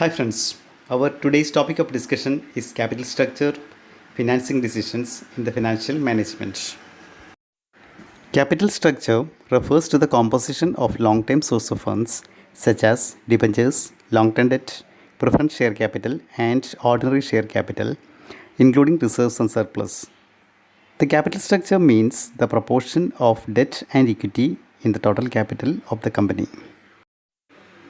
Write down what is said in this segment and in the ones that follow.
Hi friends, our today's topic of discussion is capital structure, financing decisions in the financial management. Capital structure refers to the composition of long-term source of funds such as debentures, long-term debt, preferred share capital and ordinary share capital, including reserves and surplus. The capital structure means the proportion of debt and equity in the total capital of the company.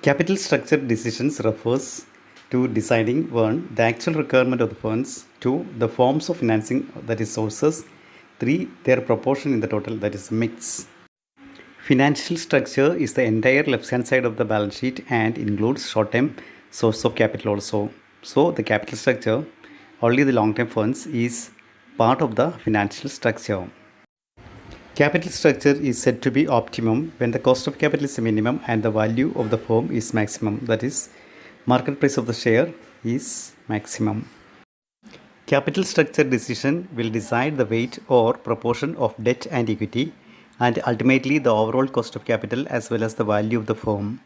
Capital structure decisions refers to deciding 1. The actual requirement of the funds, 2. The forms of financing, that is sources, 3. Their proportion in the total, that is mix. Financial structure is the entire left hand side of the balance sheet and includes short term source of capital also. So the capital structure, only the long term funds, is part of the financial structure. Capital structure is said to be optimum when the cost of capital is minimum and the value of the firm is maximum, that is, market price of the share is maximum. Capital structure decision will decide the weight or proportion of debt and equity and ultimately the overall cost of capital as well as the value of the firm.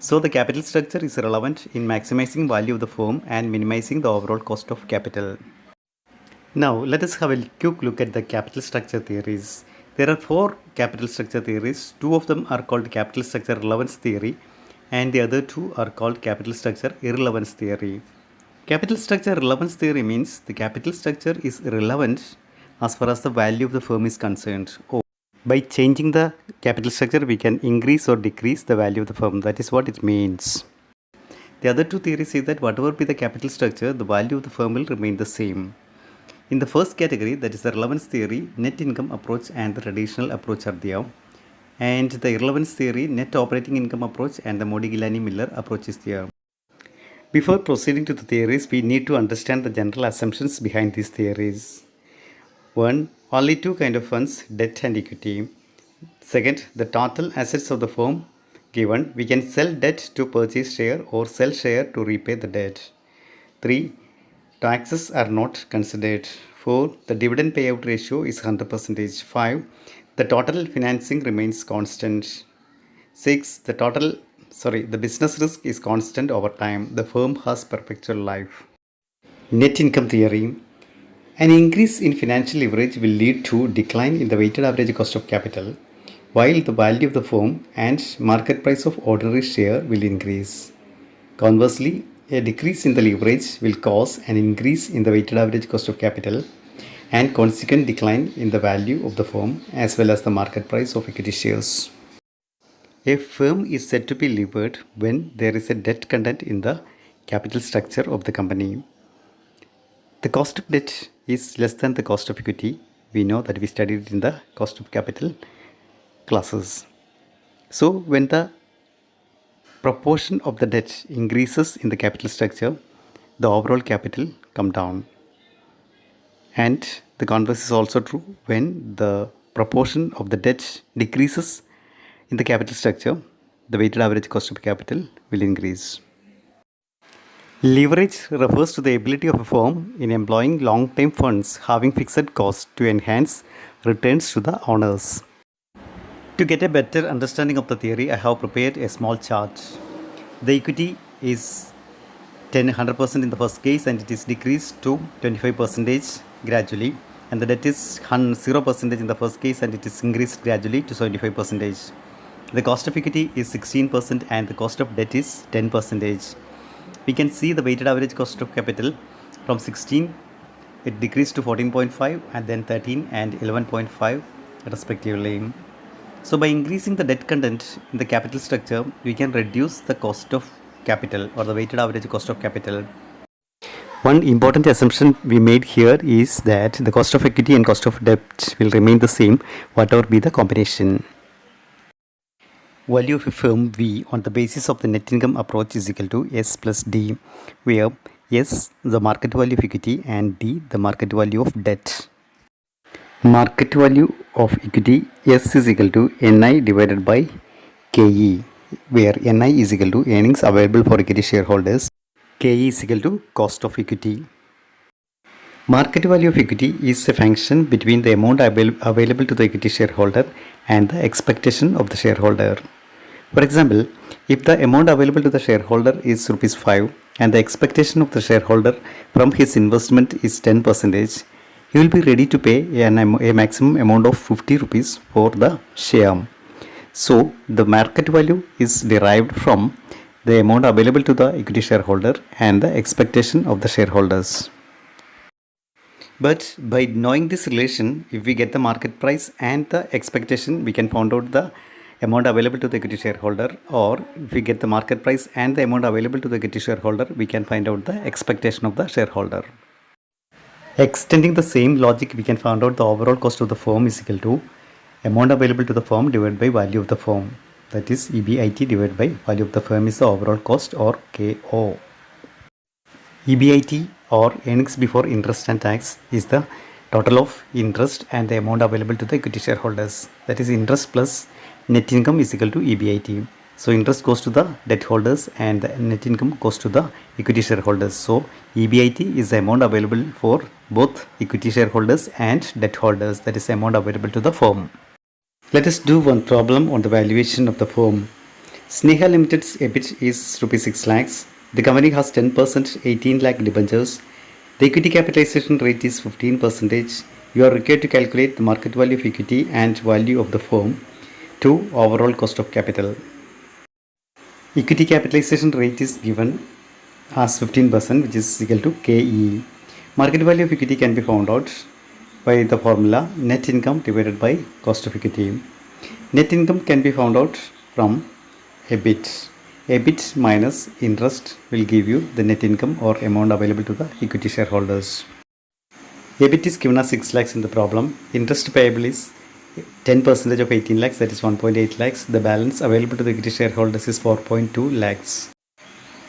So the capital structure is relevant in maximizing value of the firm and minimizing the overall cost of capital. Now let us have a quick look at the capital structure theories. There are 4 capital structure theories. 2 of them are called capital structure relevance theory and the other 2 are called capital structure irrelevance theory. Capital structure relevance theory means the capital structure is relevant as far as the value of the firm is concerned. By changing the capital structure, we can increase or decrease the value of the firm. That is what it means. The other 2 theories say that whatever be the capital structure, the value of the firm will remain the same. In the first category, that is the relevance theory, net income approach and the traditional approach are there. And the irrelevance theory, net operating income approach and the Modigliani-Miller approach is there. Before proceeding to the theories, we need to understand the general assumptions behind these theories. 1. Only 2 kinds of funds, debt and equity. Second, the total assets of the firm given, we can sell debt to purchase share or sell share to repay the debt. 3. Taxes are not considered. 4. The dividend payout ratio is 100%. 5. The total financing remains constant. 6. The business risk is constant over time. The firm has perpetual life. Net income theory. An increase in financial leverage will lead to decline in the weighted average cost of capital, while the value of the firm and market price of ordinary share will increase. Conversely, a decrease in the leverage will cause an increase in the weighted average cost of capital and consequent decline in the value of the firm as well as the market price of equity shares. A firm is said to be levered when there is a debt content in the capital structure of the company. The cost of debt is less than the cost of equity. We know that we studied it in the cost of capital classes. So when the proportion of the debt increases in the capital structure, the overall capital come down. And the converse is also true when the proportion of the debt decreases in the capital structure, the weighted average cost of capital will increase. Leverage refers to the ability of a firm in employing long-term funds having fixed costs to enhance returns to the owners. To get a better understanding of the theory, I have prepared a small chart. The equity is 100% in the first case and it is decreased to 25% gradually, and the debt is 0% in the first case and it is increased gradually to 75%. The cost of equity is 16% and the cost of debt is 10%. We can see the weighted average cost of capital from 16, it decreased to 14.5 and then 13 and 11.5 respectively. So by increasing the debt content in the capital structure, we can reduce the cost of capital or the weighted average cost of capital. One important assumption we made here is that the cost of equity and cost of debt will remain the same, whatever be the combination. Value of a firm V on the basis of the net income approach is equal to S plus D, where S the market value of equity and D the market value of debt. Market value of equity S is equal to NI divided by KE, where NI is equal to earnings available for equity shareholders, KE is equal to cost of equity. Market value of equity is a function between the amount available to the equity shareholder and the expectation of the shareholder. For example, if the amount available to the shareholder is Rs 5 and the expectation of the shareholder from his investment is 10%, he will be ready to pay a maximum amount of 50 rupees for the share. So the market value is derived from the amount available to the equity shareholder and the expectation of the shareholders. But by knowing this relation, if we get the market price and the expectation, we can find out the amount available to the equity shareholder, or if we get the market price and the amount available to the equity shareholder, we can find out the expectation of the shareholder. Extending the same logic, we can find out the overall cost of the firm is equal to amount available to the firm divided by value of the firm. That is EBIT divided by value of the firm is the overall cost, or KO. EBIT, or earnings before interest and tax, is the total of interest and the amount available to the equity shareholders. That is interest plus net income is equal to EBIT. So interest goes to the debt holders and the net income goes to the equity shareholders. So EBIT is the amount available for both equity shareholders and debt holders. That is the amount available to the firm. Let us do one problem on the valuation of the firm. Sneha Limited's EBIT is Rs 6 lakhs. The company has 10% 18 lakh debentures. The equity capitalization rate is 15%. You are required to calculate the market value of equity and value of the firm to overall cost of capital. Equity capitalization rate is given as 15%, which is equal to KE. Market value of equity can be found out by the formula net income divided by cost of equity. Net income can be found out from EBIT. EBIT minus interest will give you the net income or amount available to the equity shareholders. EBIT is given as 6 lakhs in the problem. Interest payable is 10% of 18 lakhs, that is 1.8 lakhs. The balance available to the equity shareholders is 4.2 lakhs.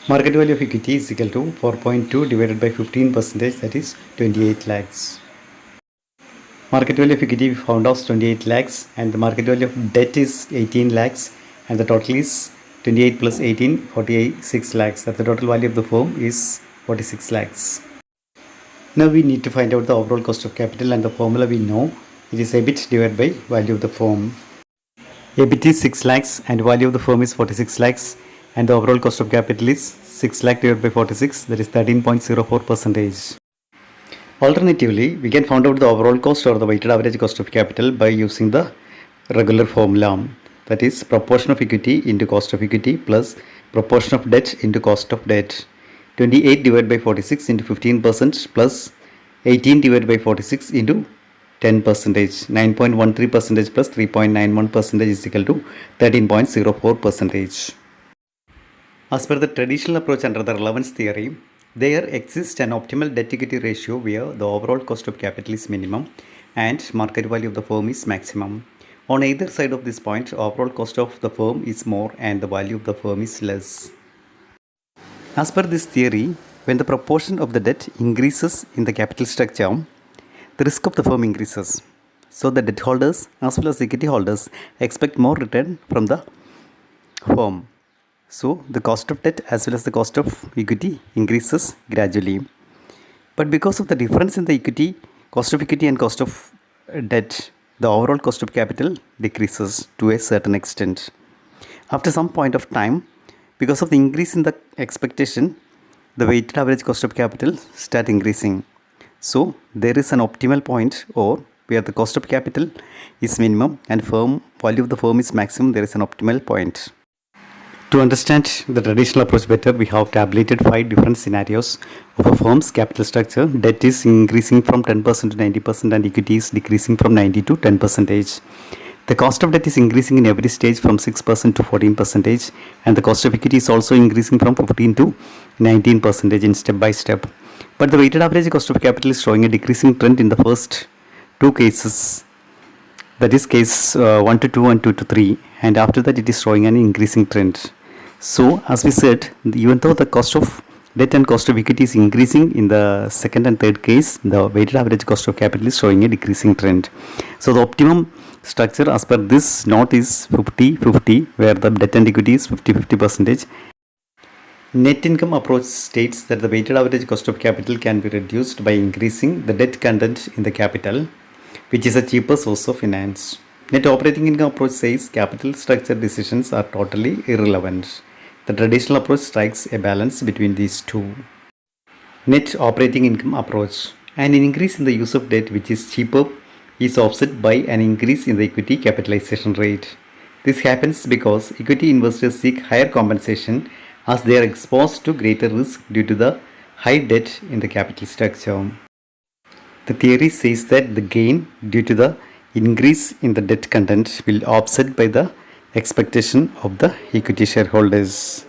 Market value of equity is equal to 4.2 divided by 15%, that is 28 lakhs. Market value of equity we found out 28 lakhs, and the market value of debt is 18 lakhs, and the total is 28 plus 18, 46 lakhs. That the total value of the firm is 46 lakhs. Now we need to find out the overall cost of capital, and the formula we know. It is EBIT divided by value of the firm. EBIT is 6 lakhs and value of the firm is 46 lakhs, and the overall cost of capital is 6 lakh divided by 46, that is 13.04%. Alternatively, we can find out the overall cost or the weighted average cost of capital by using the regular formula, that is proportion of equity into cost of equity plus proportion of debt into cost of debt. 28 divided by 46 into 15% plus 18 divided by 46 into 10%. 9.13% plus 3.91% is equal to 13.04%. As per the traditional approach under the relevance theory, there exists an optimal debt-equity ratio where the overall cost of capital is minimum and market value of the firm is maximum. On either side of this point, overall cost of the firm is more and the value of the firm is less. As per this theory, when the proportion of the debt increases in the capital structure, the risk of the firm increases. So the debt holders as well as equity holders expect more return from the firm. So the cost of debt as well as the cost of equity increases gradually. But because of the difference in the equity, cost of equity and cost of debt, the overall cost of capital decreases to a certain extent. After some point of time, because of the increase in the expectation, the weighted average cost of capital start increasing. So there is an optimal point or where the cost of capital is minimum and firm value of the firm is maximum. There is an optimal point. To understand the traditional approach better, we have tabulated 5 different scenarios of a firm's capital structure. Debt is increasing from 10% to 90% and equity is decreasing from 90 to 10%. The cost of debt is increasing in every stage from 6% to 14%, and the cost of equity is also increasing from 15 to 19% in step by step. But the weighted average cost of capital is showing a decreasing trend in the first 2 cases, that is case 1 to 2 and 2 to 3, and after that it is showing an increasing trend. So as we said, even though the cost of debt and cost of equity is increasing in the second and third case, the weighted average cost of capital is showing a decreasing trend. So the optimum structure as per this note is 50-50, where the debt and equity is 50-50%. Net income approach states that the weighted average cost of capital can be reduced by increasing the debt content in the capital, which is a cheaper source of finance. Net operating income approach says capital structure decisions are totally irrelevant. The traditional approach strikes a balance between these two. Net operating income approach. An increase in the use of debt, which is cheaper, is offset by an increase in the equity capitalization rate. This happens because equity investors seek higher compensation as they are exposed to greater risk due to the high debt in the capital structure. The theory says that the gain due to the increase in the debt content will offset by the expectation of the equity shareholders.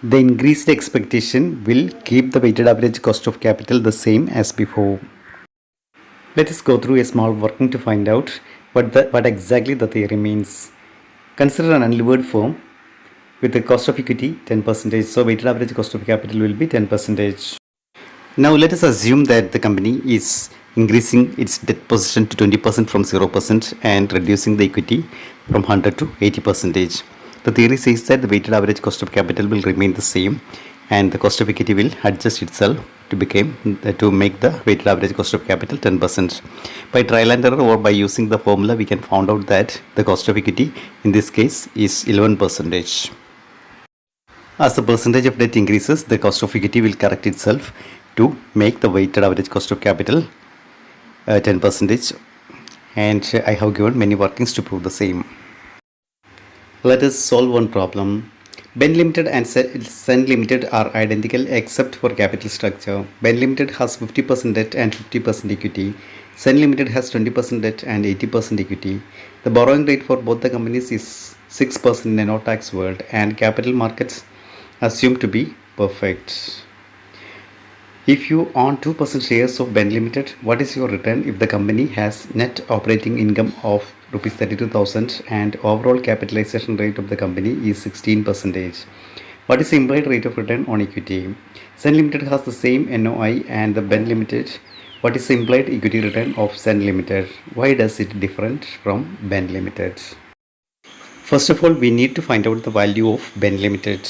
The increased expectation will keep the weighted average cost of capital the same as before. Let us go through a small working to find out what exactly the theory means. Consider an unlevered firm with the cost of equity 10%, so weighted average cost of capital will be 10%. Now let us assume that the company is increasing its debt position to 20% from 0% and reducing the equity from 100 to 80%. The theory says that the weighted average cost of capital will remain the same and the cost of equity will adjust itself to make the weighted average cost of capital 10%. By trial and error or by using the formula, we can find out that the cost of equity in this case is 11%. As the percentage of debt increases, the cost of equity will correct itself to make the weighted average cost of capital 10%, and I have given many workings to prove the same. Let us solve one problem. Ben Limited and Sen Limited are identical except for capital structure. Ben Limited has 50% debt and 50% equity. Sen Limited has 20% debt and 80% equity. The borrowing rate for both the companies is 6% in a no-tax world, and capital markets assumed to be perfect. If you own 2% shares of Ben Limited, what is your return if the company has net operating income of Rs 32,000 and overall capitalization rate of the company is 16%? What is the implied rate of return on equity? Sen Limited has the same NOI and the Ben Limited. What is the implied equity return of Sen Limited? Why does it different from Ben Limited? First of all, we need to find out the value of Ben Limited.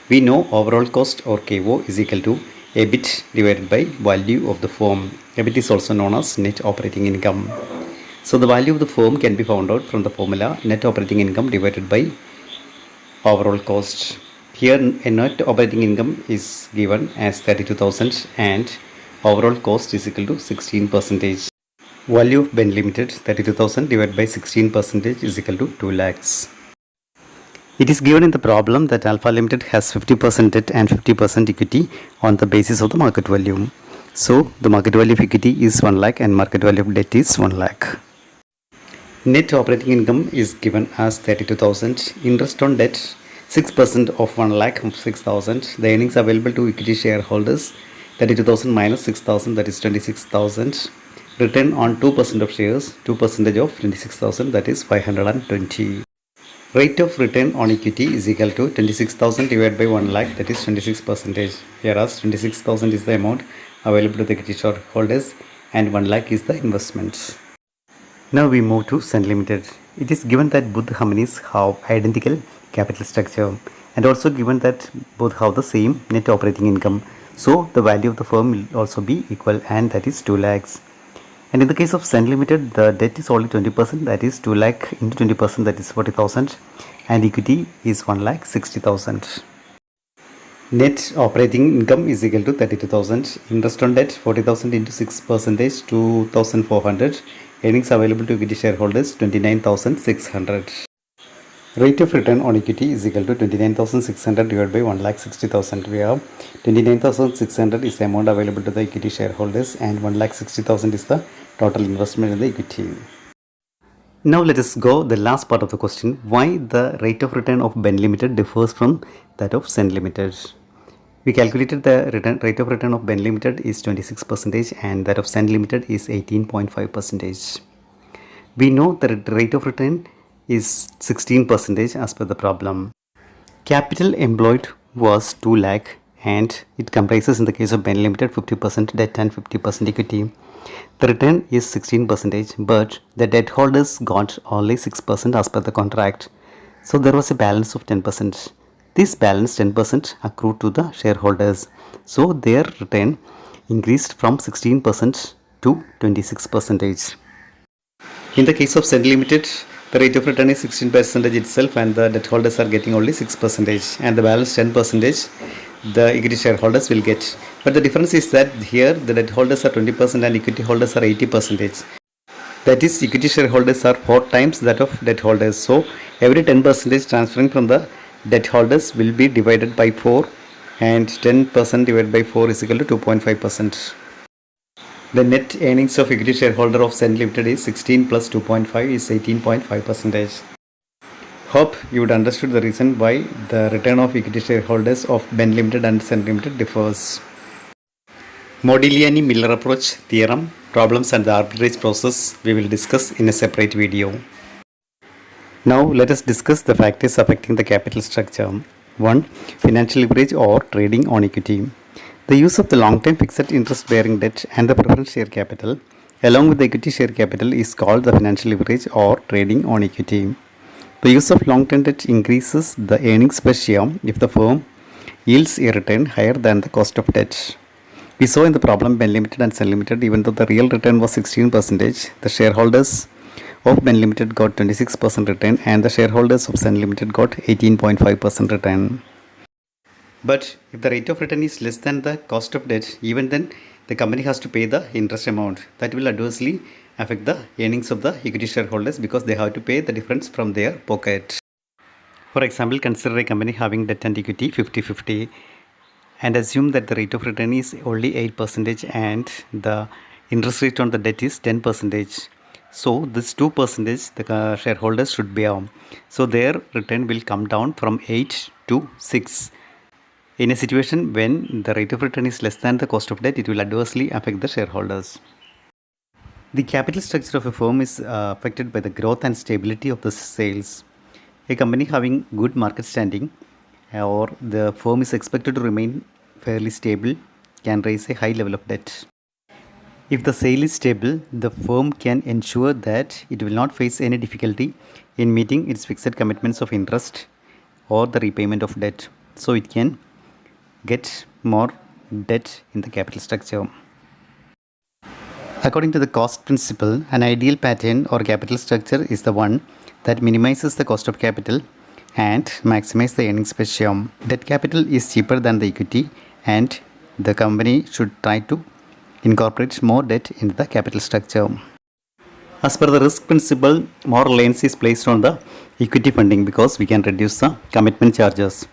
We know overall cost or KO is equal to EBIT divided by value of the firm. EBIT is also known as net operating income. So the value of the firm can be found out from the formula net operating income divided by overall cost. Here a net operating income is given as 32,000 and overall cost is equal to 16%. Value of Ben Limited 32,000 divided by 16% is equal to 2 lakhs. It is given in the problem that Alpha Limited has 50% debt and 50% equity on the basis of the market value. So the market value of equity is 1 lakh and market value of debt is 1 lakh. Net operating income is given as 32,000. Interest on debt 6% of 1 lakh of 6,000. The earnings available to equity shareholders 32,000 minus 6,000, that is 26,000. Return on 2% of shares 2% of 26,000, that is 520. Rate of return on equity is equal to 26,000 divided by 1 lakh, that is 26%. Whereas 26,000 is the amount available to the equity shareholders and 1 lakh is the investment. Now we move to Sen Limited. It is given that both the companies have identical capital structure and also given that both have the same net operating income. So the value of the firm will also be equal, and that is 2 lakhs. And in the case of Sen Limited, the debt is only 20%, that is 2 lakh into 20%, that is 40,000, and equity is 1 lakh 60,000. Net operating income is equal to 32,000. Interest on debt 40,000 into 6%, 2,400. Earnings available to equity shareholders 29,600. Rate of return on equity is equal to 29,600 divided by 1,60,000. We have 29,600 is the amount available to the equity shareholders and 1,60,000 is the total investment in the equity. Now let us go the last part of the question. Why the rate of return of Ben Limited differs from that of Sen Limited? We calculated the rate of return of Ben Limited is 26% and that of Sen Limited is 18.5%. We know the rate of return is 16% as per the problem. Capital employed was 2 lakh and it comprises in the case of Ben Limited 50% debt and 50% equity. The return is 16%, but the debt holders got only 6% as per the contract. So there was a balance of 10%. This balance 10% accrued to the shareholders. So their return increased from 16% to 26%. In the case of Sen Limited, The rate of return is 16% itself, and the debt holders are getting only 6%, and the balance 10% the equity shareholders will get. But the difference is that here the debt holders are 20% and equity holders are 80%. That is, equity shareholders are 4 times that of debt holders. So every 10% transferring from the debt holders will be divided by 4, and 10% divided by 4 is equal to 2.5%. The net earnings of equity shareholder of Sen Limited is 16 plus 2.5 is 18.5%. Hope you would understood the reason why the return of equity shareholders of Ben Limited and Sen Limited differs. Modigliani-Miller approach, theorem, problems and the arbitrage process we will discuss in a separate video. Now let us discuss the factors affecting the capital structure. 1. Financial leverage or trading on equity. The use of the long-term fixed interest-bearing debt and the preference share capital along with the equity share capital is called the financial leverage or trading on equity. The use of long-term debt increases the earnings per share if the firm yields a return higher than the cost of debt. We saw in the problem Ben Limited and Sen Limited, even though the real return was 16%, the shareholders of Ben Limited got 26% return and the shareholders of Sen Limited got 18.5% return. But if the rate of return is less than the cost of debt, even then the company has to pay the interest amount. That will adversely affect the earnings of the equity shareholders because they have to pay the difference from their pocket. For example, consider a company having debt and equity 50-50 and assume that the rate of return is only 8% and the interest rate on the debt is 10%. So this 2% the shareholders should bear. So their return will come down from 8 to 6. In a situation when the rate of return is less than the cost of debt, it will adversely affect the shareholders. The capital structure of a firm is affected by the growth and stability of the sales. A company having good market standing or the firm is expected to remain fairly stable can raise a high level of debt. If the sale is stable, the firm can ensure that it will not face any difficulty in meeting its fixed commitments of interest or the repayment of debt. So it can get more debt in the capital structure. According to the cost principle, an ideal pattern or capital structure is the one that minimizes the cost of capital and maximizes the earnings per share. Debt capital is cheaper than the equity and the company should try to incorporate more debt into the capital structure. As per the risk principle, more reliance is placed on the equity funding because we can reduce the commitment charges.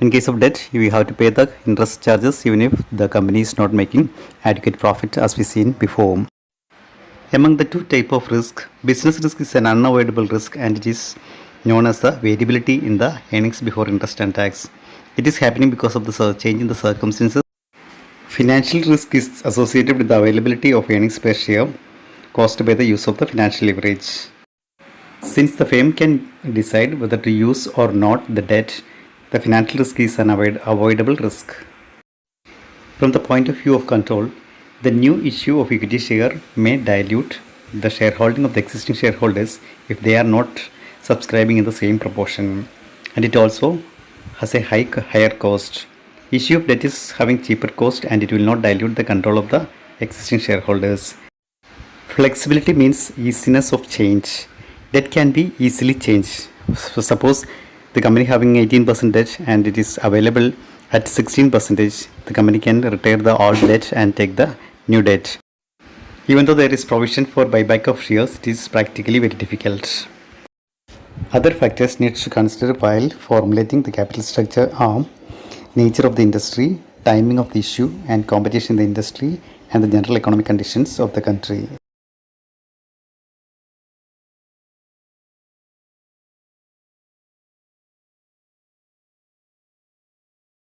In case of debt, we have to pay the interest charges even if the company is not making adequate profit as we seen before. Among the two types of risk, business risk is an unavoidable risk and it is known as the variability in the earnings before interest and tax. It is happening because of the change in the circumstances. Financial risk is associated with the availability of earnings per share caused by the use of the financial leverage. Since the firm can decide whether to use or not the debt, the financial risk is an avoidable risk. From the point of view of control, the new issue of equity share may dilute the shareholding of the existing shareholders if they are not subscribing in the same proportion, and it also has a higher cost. Issue of debt is having cheaper cost and it will not dilute the control of the existing shareholders. Flexibility means easiness of change. Debt can be easily changed. So suppose the company having 18% debt and it is available at 16%, the company can retire the old debt and take the new debt. Even though there is provision for buyback of shares, it is practically very difficult. Other factors need to consider while formulating the capital structure are nature of the industry, timing of the issue and competition in the industry and the general economic conditions of the country.